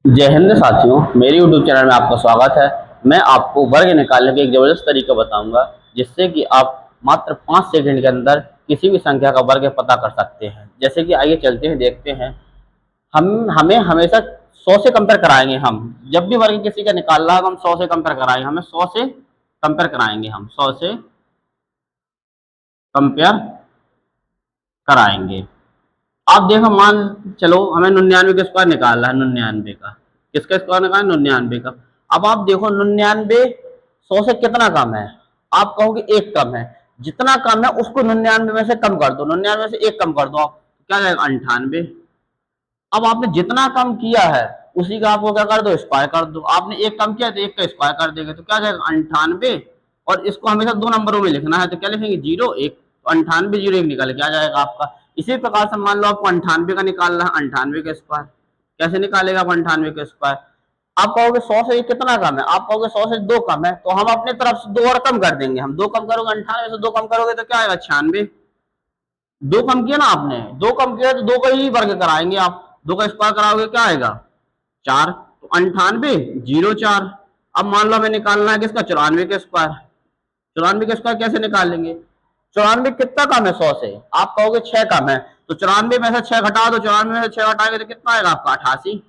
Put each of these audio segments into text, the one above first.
जय हिंद साथियों, मेरे YouTube चैनल में आपका स्वागत है। मैं आपको वर्ग निकालने के एक ज़बरदस्त तरीका बताऊंगा, जिससे कि आप मात्र 5 सेकंड के अंदर किसी भी संख्या का वर्ग पता कर सकते हैं। जैसे कि आइए चलते हैं, देखते हैं। हमें हमेशा 100 से कंपेयर कराएंगे। हम जब भी वर्ग किसी का निकाल रहा है, हम 100 से कंपेयर कराएंगे। हमें 100 से कंपेयर कराएंगे, हम 100 से कंपेयर कराएंगे। आप देखो, मान चलो हमें 99 का स्क्वायर निकालना है। 99 का किसका स्क्वायर निकालना है? 99 का। अब आप देखो, 99 100 से कितना कम है? आप कहोगे एक कम है। जितना कम है उसको 99 में से कम कर दो। 99 में से एक कम कर दो, आप क्या जाएगा? 98। अब आपने जितना कम किया है उसी का आपको क्या कर दो? स्क्वायर कर दो। आपने एक कम किया तो एक का स्क्वायर कर देंगे, तो क्या जाएगा? 98। और इसको हमेशा दो नंबरों में लिखना है, तो क्या लिखेंगे? 0 1। तो 98 0 1 निकल के आ जाएगा आपका। इसी प्रकार से मान लो आपको 98 का निकालना है, 98 का स्क्वायर। कैसे निकालेगा आप 98 का स्क्वायर? आप कहोगे 100 से कितना कम है? आप कहोगे 100 से 2 कम है, तो हम अपने तरफ से 2 और कम कर देंगे। हम 2 कम करोगे, 98 से 2 कम करोगे तो क्या आएगा? 96। 2 कम किया ना आपने, 2 कम किया तो 2 का ही वर्ग कराएंगे आप। 2 का स्क्वायर कराओगे, क्या आएगा? 4। तो 98 0 4। अब मान लो हमें निकालना है किसका? 94 का स्क्वायर। 94 का स्क्वायर कैसे निकालेंगे? 94 कितना कम है 100 से? आप कहोगे 6 कम है, तो 94 में से 6 घटा दो। 94 में से 6 घटाएंगे तो कितना आएगा आपका? 88।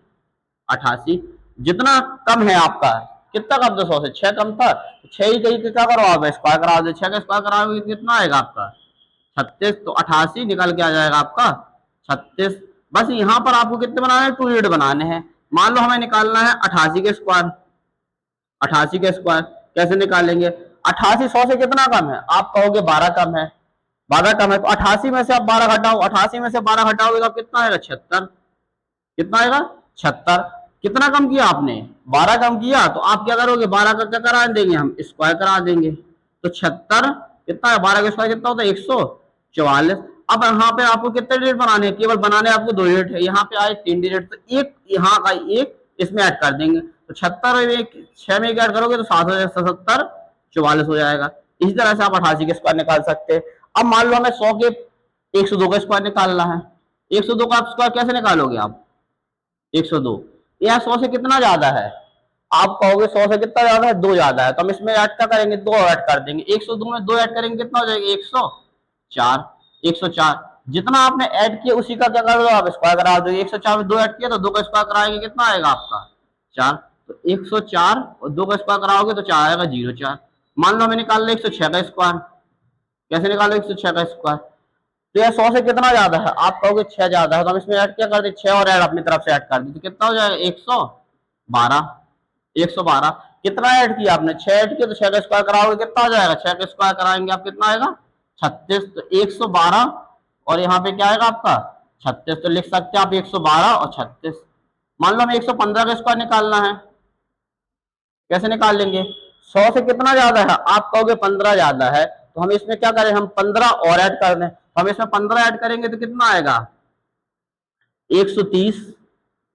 88 जितना कम है आपका। कितना कम था 100 से? 6 कम था, तो 6 ही कहीं क्या करो आप? स्क्वायर करा दो। 6 का स्क्वायर कराओगे कितना आएगा आपका? 36। तो 88 निकल के आ जाएगा आपका 36। बस यहाँ पर आपको कितने बनाने हैं? 2 यूनिट बनाने हैं। मान लो हमें निकालना है 88 के स्क्वायर। 88 के स्क्वायर कैसे निकालेंगे? 88 100 से कितना कम है? आप कहोगे 12 कम है। 12 कम है, तो 88 में से आप 12 घटाओ। 88 में से 12 घटाओगे तो आप कितना आएगा? 76। कितना आएगा? 76। कितना कम किया आपने? 12 कम किया, तो आप क्या करोगे? 12 का क्या करा देंगे? हम स्क्वायर करा देंगे। तो 76 कितना है? 12 का स्क्वायर कितना होता है? 144। अब यहाँ पे आपको कितने डिजिट बनाने हैं? केवल बनाने आपको 2 डिजिट है। यहाँ पे आए 3 डिजिट, तो एक यहाँ का एक इसमें ऐड कर देंगे। तो 76 में एक 6 में एक ऐड करोगे तो 7 हो जाएगा, 77 44 हो जाएगा। इसी तरह से आप 88 के स्क्वायर निकाल सकते हैं। अब मान लो हमें 100 के 102 का स्क्वायर निकालना है। 102 का स्क्वायर कैसे निकालोगे आप? 102 यह 100 से कितना ज्यादा है? आप कहोगे 100 से कितना ज्यादा है? 2 ज्यादा है, तो हम इसमें ऐड क्या करेंगे? 2 ऐड कर देंगे। 102 में 2 ऐड करेंगे कितना हो जाएगा? 104। 104 जितना आपने ऐड किया उसी का क्या कर दो? आप स्क्वायर करा दो। 104 में 2 ऐड किया तो 2 का स्क्वायर कराएंगे, कितना आएगा आपका? 4। तो 104 और 2 का स्क्वायर कराओगे तो 4 आएगा, 04। मान लो हमें निकाल 106 का स्क्वायर। कैसे निकालो 106 का स्क्वायर? तो यह 100 से कितना ज्यादा है? आप कहोगे 6 ज्यादा है, तो हम इसमें ऐड क्या कर दे? 6 और ऐड अपनी तरफ से ऐड कर दी, तो कितना हो जाएगा? 112। 112 कितना ऐड किया आपने? 6 ऐड किया, तो 6 का स्क्वायर कराओगे कितना हो जाएगा? 6 का स्क्वायर कराएंगे आप कितना आएगा? 36। तो 112 और यहाँ पे क्या आएगा आपका? 36। तो लिख सकते हैं आप 112 और 36। मान लो हमें 115 का स्क्वायर निकालना है। कैसे निकाल लेंगे? 100 से कितना ज्यादा है? आप कहोगे 15 ज्यादा है, तो हम इसमें क्या करें? हम 15 और ऐड कर दें। हम इसमें 15 ऐड करेंगे तो कितना आएगा? 130।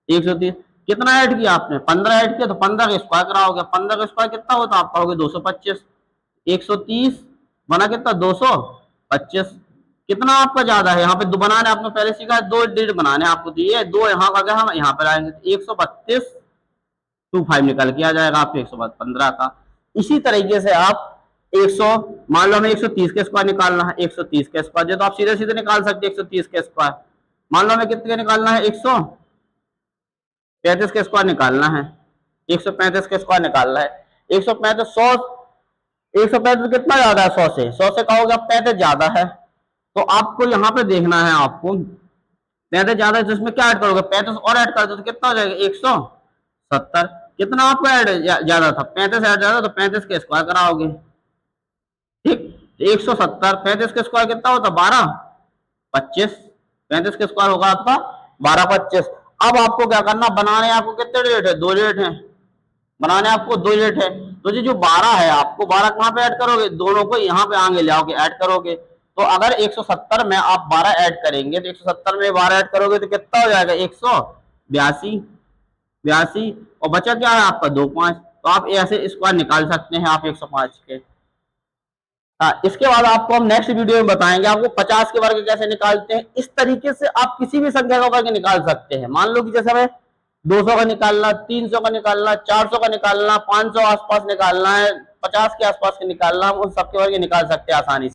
130 कितना ऐड किया आपने? 15 ऐड किया, तो 15 का स्क्वायर कराओगे। 15 का स्क्वायर कितना होता है? आप कहोगे 225। 130 बना कितना? 225। कितना आपका ज्यादा है? यहाँ पे दो बनाने आपने पहले सीखा है, 2 डिजिट बनाने आपको दिए। 2 यहाँ का क्या, हम यहाँ पर आएंगे, 132 25 निकल के आ जाएगा आपको 115 का। इसी तरीके से आप 100 मान लो हमें 130 के स्क्वायर निकालना है। 130 के स्क्वायर जो तो आप सीधे सीधे निकाल सकते हैं। 130 के स्क्वायर मान लो हमें कितने निकालना है? 135 के स्क्वायर निकालना है। 135 के स्क्वायर निकालना है। 135 100 135 कितना ज्यादा है 100 से? 100 से कहोगे आप 35 ज्यादा है, तो आपको यहाँ पे देखना है। आपको 35 ज्यादा है तो इसमें क्या ऐड करोगे? 35 और ऐड कर दो तो कितना हो जाएगा? 170। कितना आपको ऐड ज्यादा था? 35 ऐड ज्यादा, तो 35 के स्क्वायर कराओगे। ठीक, 170 35 के स्क्वायर कितना होता? 12 25। 35 के स्क्वायर होगा आपका 12 25। अब आपको क्या करना? बनाने आपको कितने रेट है? 2 रेट है। बनाने आपको 2 रेट है, तो ये जो 12 है, आपको 12 कहाँ पे ऐड करोगे? दोनों को यहाँ पे आगे ले आओगे, ऐड करोगे। तो अगर 170 में आप 12 ऐड करेंगे, तो 170 में 12 ऐड करोगे तो कितना हो जाएगा? 182। 82 और बचा क्या है आपका? 2 5। तो आप ऐसे स्क्वायर निकाल सकते हैं आप 105 के। इसके बाद आपको हम नेक्स्ट वीडियो में बताएंगे आपको 50 के वर्ग कैसे निकालते हैं। इस तरीके से आप किसी भी संख्या का वर्ग निकाल सकते हैं। मान लो कि जैसे हमें 200 का निकालना, 300 का निकालना, 400 का निकालना, 500 आसपास निकालना है, 50 के आसपास के निकालना, हम उन सबके वर्ग निकाल सकते हैं आसानी से।